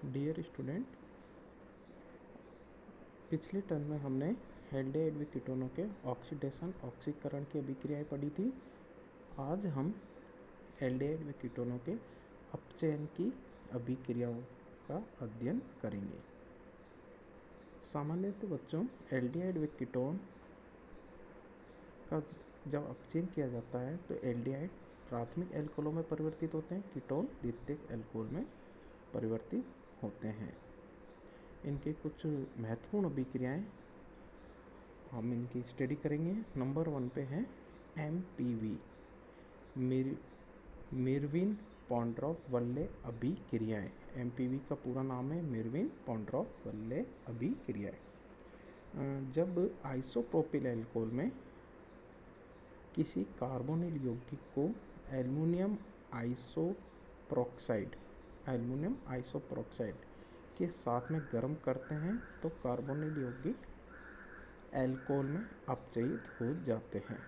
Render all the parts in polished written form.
Dear student, पिछले term में हमने एल्डिहाइड व कीटोनों के ऑक्सीडेशन ऑक्सीकरण की अभिक्रियाएं पढ़ी थी। आज हम एल्डिहाइड व कीटोनों के अपचयन की अभिक्रियाओं का अध्ययन करेंगे। सामान्यतः बच्चों, एल्डिहाइड व कीटोन का जब अपचयन किया जाता है तो एल्डिहाइड प्राथमिक एल्कोहलों में परिवर्तित होते हैं, कीटोन द्वितीयक एल्कोहल में परिवर्तित होते हैं। इनके कुछ महत्वपूर्ण अभिक्रियाएं हम इनकी स्टडी करेंगे। नंबर 1 पे है MPV, मिरविन पॉन्ड्रोफ वल्ले अभिक्रियाएं। MPV का पूरा नाम है मिरविन पॉन्ड्रोफ वल्ले अभिक्रियाएं। जब आइसोप्रोपिल अल्कोहल में किसी कार्बोनिल यौगिक को एल्युमिनियम आइसोप्रोक्साइड के साथ में गर्म करते हैं तो कार्बोनिल यौगिक अल्कोहल में अपचयित हो जाते हैं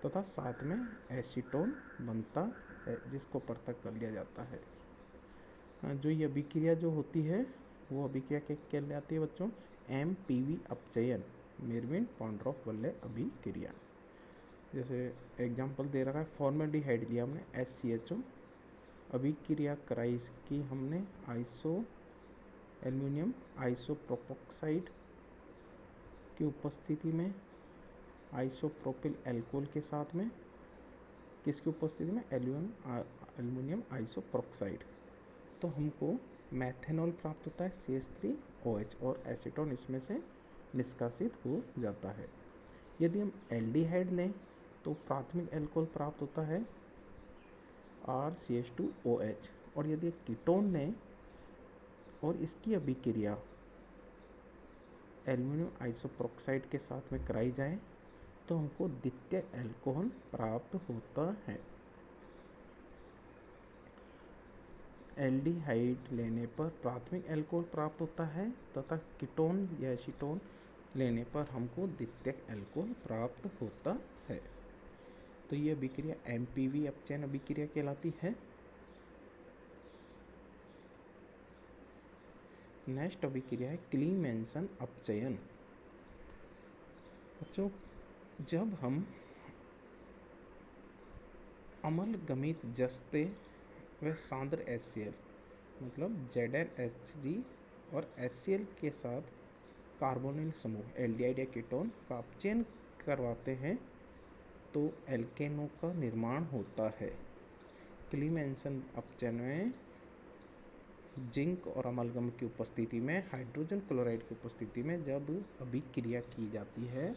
तथा साथ में एसीटोन बनता है जिसको पृथक कर लिया जाता है। जो ये अभिक्रिया जो होती है वो अभिक्रिया क्या कहलाती है बच्चों? MPV अपचयन, मिरविन पॉन्ड्रोफ वल्ले अभिक्रिया। जैसे एग्जाम्पल दे रखा है, फॉर्मेल्डिहाइड लिया हमने HCHO, अभिक्रिया कराई इसकी हमने एल्युमिनियम आइसोप्रोपोक्साइड की उपस्थिति में आइसोप्रोपिल अल्कोहल के साथ में, किसकी उपस्थिति में? एल्युमिनियम आइसोप्रोक्साइड। तो हमको मेथेनॉल प्राप्त होता है CH3OH और एसीटोन इसमें से निष्कासित हो जाता है। यदि हम एल्डिहाइड लें तो प्राथमिक अल्कोहल प्राप्त होता है RCH2OH, और यदि कीटोन लें और इसकी अभिक्रिया एल्युमिनियम आइसोप्रोक्साइड के साथ में कराई जाए तो हमको द्वितीय अल्कोहल प्राप्त होता है। एल्डिहाइड लेने पर प्राथमिक अल्कोहल प्राप्त होता है तथा कीटोन या एसीटोन लेने पर हमको द्वितीयक अल्कोहल प्राप्त होता है। तो ये अभिक्रिया MPV अपचयन अभिक्रिया कहलाती है। नेक्स्ट अभिक्रिया है क्लीमेंसन अपचयन। बच्चों, जब हम अम्लगमित जस्ते व सांद्र HCl मतलब ZnHG और HCl के साथ कार्बोनिल समूह एल्डिहाइड या कीटोन का अपचयन करवाते हैं तो एल्केनों का निर्माण होता है। क्लीमेंसन अपचयन में जिंक और अमलगम की उपस्थिति में, हाइड्रोजन क्लोराइड की उपस्थिति में जब अभिक्रिया की जाती है,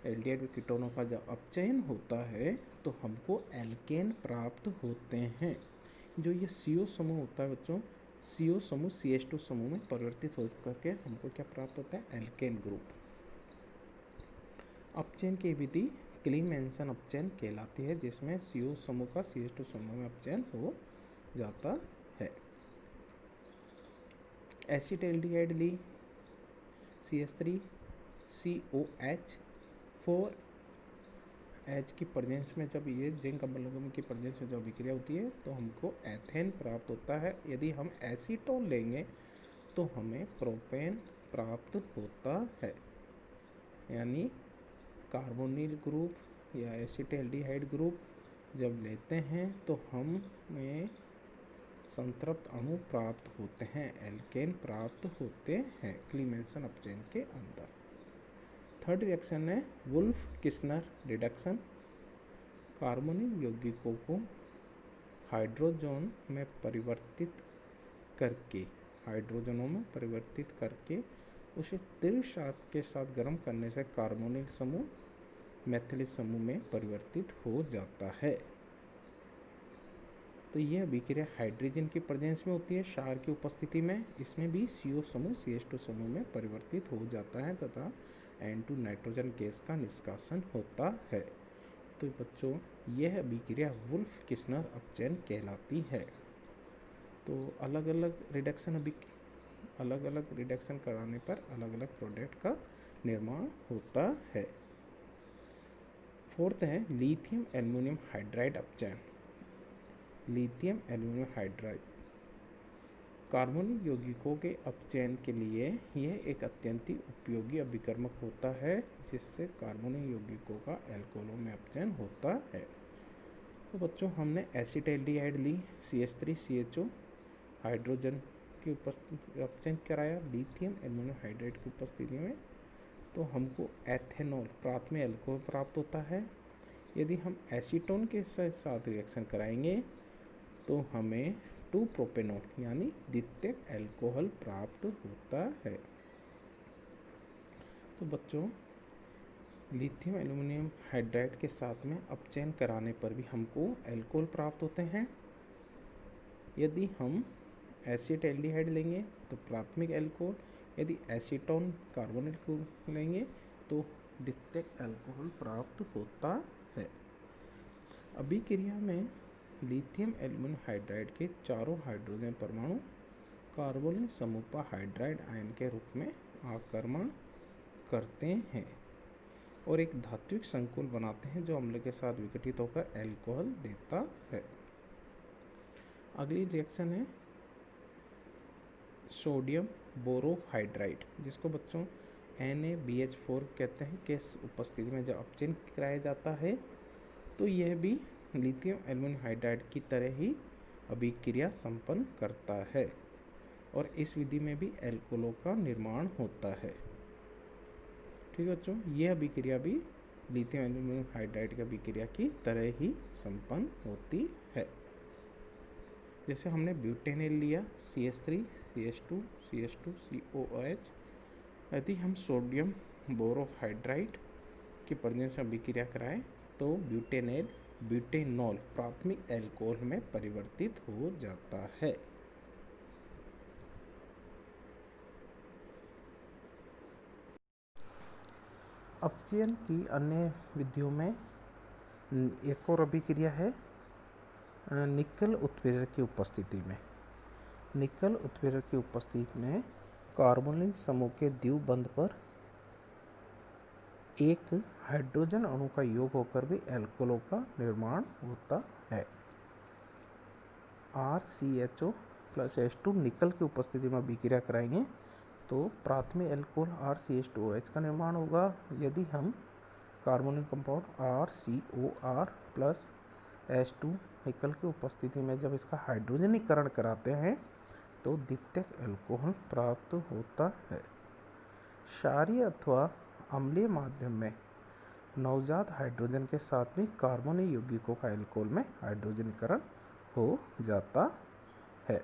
एल्डिहाइड कीटोनों का जब अपचयन होता है तो हमको एल्केन प्राप्त होते हैं। जो ये CO समूह होता है बच्चों, CO समूह CH2 समूह में परिवर्तित हो करके हमको क्या प्राप्त होता है? Alkene group. अपचयन की विधि क्लीमेंसन अपचयन कहलाती है जिसमें CO समूह का CH2 समूह में अपचयन हो जाता है। एसिटाल्डिहाइड ली CH3COH 4H की प्रेजेंस में, जब ये जिंक अम्लगम की प्रेजेंस में जब अभिक्रिया होती है तो हमको एथेन प्राप्त होता है। यदि हम एसीटोन लेंगे तो हमें प्रोपेन प्राप्त होता है। यानी कार्बोनिल ग्रुप या एसिटाल्डिहाइड ग्रुप जब लेते हैं तो हमें संतृप्त अणु प्राप्त होते हैं, एल्केन प्राप्त होते हैं क्लीमेंसन अपचयन के अंदर। थर्ड रिएक्शन है वुल्फ-किस्नर रिडक्शन। कार्बोनिल यौगिकों को हाइड्रोजनों में परिवर्तित करके उसे तीव्र के साथ गर्म करने से कार्बोनिल समूह मैथिली समूह में परिवर्तित हो जाता है। तो यह अभिक्रिया हाइड्रोजन की प्रेजेंस में होती है, क्षार की उपस्थिति में। इसमें भी CO समूह CH2 समूह में परिवर्तित हो जाता है तथा N2 नाइट्रोजन गैस का निष्कासन होता है। तो बच्चों, यह अभिक्रिया वुल्फ-किस्नर अपचयन कहलाती है। तो अलग अलग रिडक्शन कराने पर अलग अलग प्रोडक्ट का निर्माण होता है। फोर्थ है लिथियम एल्युमिनियम हाइड्राइड अपचयन। लिथियम एल्युमिनियम हाइड्राइड कार्बनिक यौगिकों के अपचयन के लिए यह एक अत्यंत ही उपयोगी अभिकर्मक होता है, जिससे कार्बनिक यौगिकों का अल्कोहलों में अपचयन होता है। तो बच्चों, हमने एसिटाल्डिहाइड ली, CH3CHO हाइड्रोजन की उपस्थिति अपचयन कराया लिथियम एल्युमिनियम हाइड्राइड की उपस्थिति में, तो हमको एथेनॉल प्राथमिक अल्कोहल प्राप्त होता है। यदि हम एसीटोन के साथ रिएक्शन कराएंगे तो हमें 2 प्रोपेनॉल यानी द्वितीयक अल्कोहल प्राप्त होता है। तो बच्चों, लिथियम एल्युमिनियम हाइड्राइड के साथ में अपचयन कराने पर भी हमको अल्कोहल प्राप्त होते हैं। यदि हम एसिटाल्डिहाइड लेंगे तो प्राथमिक अल्कोहल, यदि एसीटोन कार्बोनिल को लेंगे तो द्वितीयक अल्कोहल प्राप्त होता है। अभिक्रिया में लिथियम एल्युमिनियम हाइड्राइड के चारों हाइड्रोजन परमाणु कार्बोनिल समूह पर हाइड्राइड आयन के रूप में आक्रमण करते हैं और एक धात्विक संकुल बनाते हैं जो अम्ल के साथ विघटित होकर अल्कोहल देता है। अगली रिएक्शन है सोडियम बोरोहाइड्राइड, जिसको बच्चों NaBH4 कहते हैं, के उपस्थिति में जब अपचयन कराया जाता है तो यह भी लिथियम एल्युमिनियम हाइड्राइड की तरह ही अभिक्रिया संपन्न करता है और इस विधि में भी अल्कोहलों का निर्माण होता है। ठीक है बच्चों, यह अभिक्रिया भी लिथियम एल्युमिनियम हाइड्राइड की अभिक्रिया की तरह ही संपन्न होती है। जैसे हमने ब्यूटेनॉल लिया, CH3CH2CH2COOH, यदि हम सोडियम बोरोहाइड्राइड की प्रजनन से अभिक्रिया कराएं तो ब्यूटेनॉल प्राथमिक अल्कोहल में परिवर्तित हो जाता है। अपचयन की अन्य विधियों में एक और अभिक्रिया है निकल उत्प्रेरक की उपस्थिति में। निकल उत्प्रेरक की उपस्थिति में कार्बोनिल समूह के द्विबंध पर एक हाइड्रोजन अणु का योग होकर भी अल्कोहलों का निर्माण होता है। RCHO + H2 निकल की उपस्थिति में अभिक्रिया कराएंगे तो प्राथमिक अल्कोहल RCH2OH का निर्माण होगा। यदि हम कार्बोनिल कंपाउंड RCOR + H2 निकल की उपस्थिति में जब इसका हाइड्रोजनीकरण कराते हैं तो द्वितीयक अल्कोहल प्राप्त होता है। क्षारीय अथवा अम्लीय माध्यम में नवजात हाइड्रोजन के साथ भी कार्बनिक यौगिकों का अल्कोहल में हाइड्रोजनीकरण हो जाता है।